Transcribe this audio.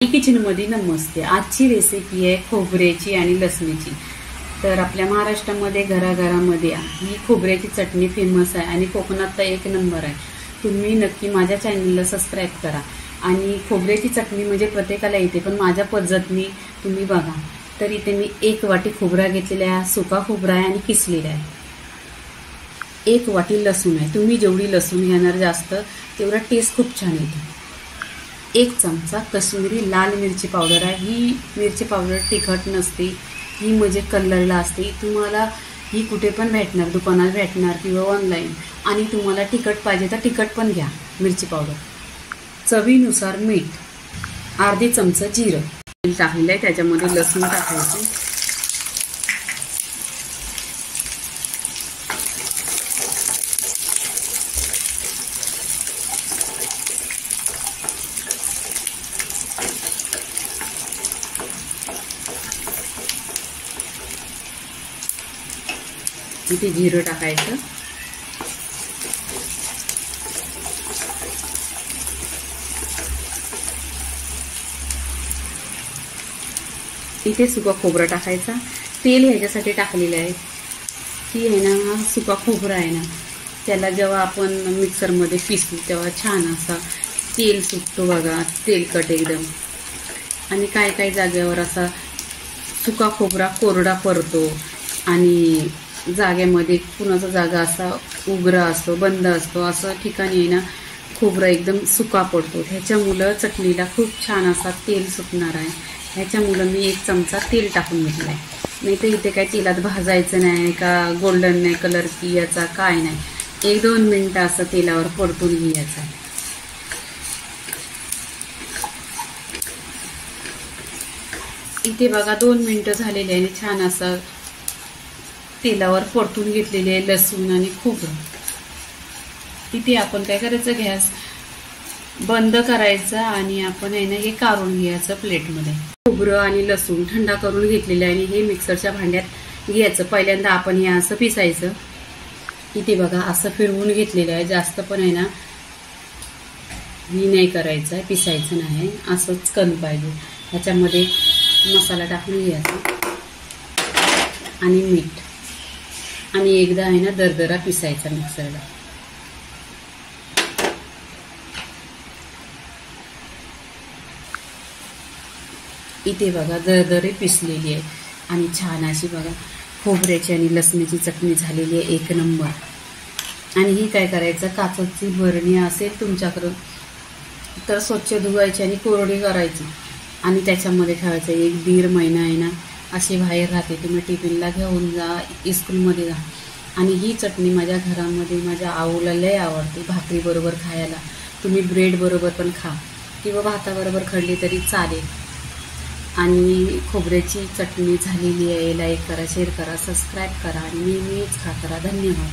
Kitchen मध्ये नमस्ते। आजची recipe आहे खोबऱ्याची आणि लसणीची। तर आपल्या महाराष्ट्रामध्ये घराघरामध्ये ही खोबऱ्याची चटणी फेमस आहे आणि कोकणात तर एक नंबर आहे। तुम्ही नक्की माझ्या चॅनलला सबस्क्राइब करा। आणि खोबऱ्याची चटणी म्हणजे प्रत्येकाला येते, पण माझ्या पद्धतीने तुम्ही बघा। तर इथे मी 1 वाटी खोबरा घेतलेला आहे, सुका खोबरा आहे आणि किसलेला आहे। 1 वाटी लसूण आहे। तुम्ही जेवढी लसूण घेणार जास्त तेवढा टेस्ट खूप छान येतो। 1 चमचा कश्मीरी लाल मिरची पावडर आहे। ही मिरची पावडर तिखट नसते, ही म्हणजे कलरला असते। तुम्हाला ही कुठे पण भेटणार, दुकानात भेटणार किंवा ऑनलाईन। आणि तुम्हाला तिखट पाहिजे तर तिखट पण घ्या मिरची पावडर। चवीनुसार मीठ, अर्धी चमचा जिरं टाकलेलं आहे। त्याच्यामध्ये लसूण टाकायचं। इथे जिरं टाकायचं। इथे सुका खोबरं टाकायचा। तेल ह्याच्यासाठी टाकलेलं आहे की आहे ना, हा सुका खोबरा आहे ना, त्याला जेव्हा आपण मिक्सरमध्ये पिसू तेव्हा छान असा तेल सुटतो बघा, तेलकट एकदम। आणि काही जागेवर असा सुका खोबरा कोरडा पडतो आणि जागेमध्ये कुणाचा जागा असा उघडा असतो, बंद असतो, असं ठिकाणी आहे ना खोबरा एकदम सुका पडतो। ह्याच्यामुळं चटणीला खूप छान असा तेल सुटणार आहे। ह्याच्यामुळं मी 1 चमचा तेल टाकून घेतलं आहे। नाही तर इथे काय तेलात भाजायचं नाही का, गोल्डन नाही कलर की याचा काय नाही, 1-2 मिनिटं असं तेलावर परतून घ्यायचं आहे। इथे बघा 2 मिनिटं झालेले आहे आणि छान असं तेलावर परतून घेतलेले आहे लसूण आणि खोबरं। इथे आपण काय करायचं, गॅस बंद करायचा आणि आपण आहे ना हे काढून घ्यायचं प्लेटमध्ये। खोबरं आणि लसूण थंडा करून घेतलेलं आहे आणि हे मिक्सरच्या भांड्यात घ्यायचं। पहिल्यांदा आपण हे असं पिसायचं। इथे बघा असं फिरवून घेतलेलं आहे। जास्त पण आहे ना ही नाही करायचं आहे, पिसायचं नाही, असंच कण पाहिजे। ह्याच्यामध्ये मसाला टाकून घ्यायचा आणि मीठ, आणि एकदा आहे ना दरदरा पिसायचा मिक्सरला। इथे बघा दरदरी पिसलेली आहे आणि छान अशी बघा खोबऱ्याची आणि लसणीची चटणी झालेली आहे, 1 नंबर। आणि ही काय करायचं, काचेची बरणी असेल तुमच्याकडं तर स्वच्छ धुवायची आणि कोरडी करायची आणि त्याच्यामध्ये ठेवायचं। 1-1.5 महिना आहे ना अशी बाहेर राहते। तुम्ही टिफिनला घेऊन जा, स्कूलमध्ये जा। आणि ही चटणी माझ्या घरामध्ये माझ्या आऊला लय आवडते, भाकरी बरोबर खायला। तुम्ही ब्रेड बरोबर पण खा किंवा भाताबरोबर खाल्ली तरी चालेल। आणि खोबऱ्याची चटणी झालेली आहे। लाईक करा, शेअर करा, सबस्क्राईब करा आणि नेहमीच खा करा। धन्यवाद।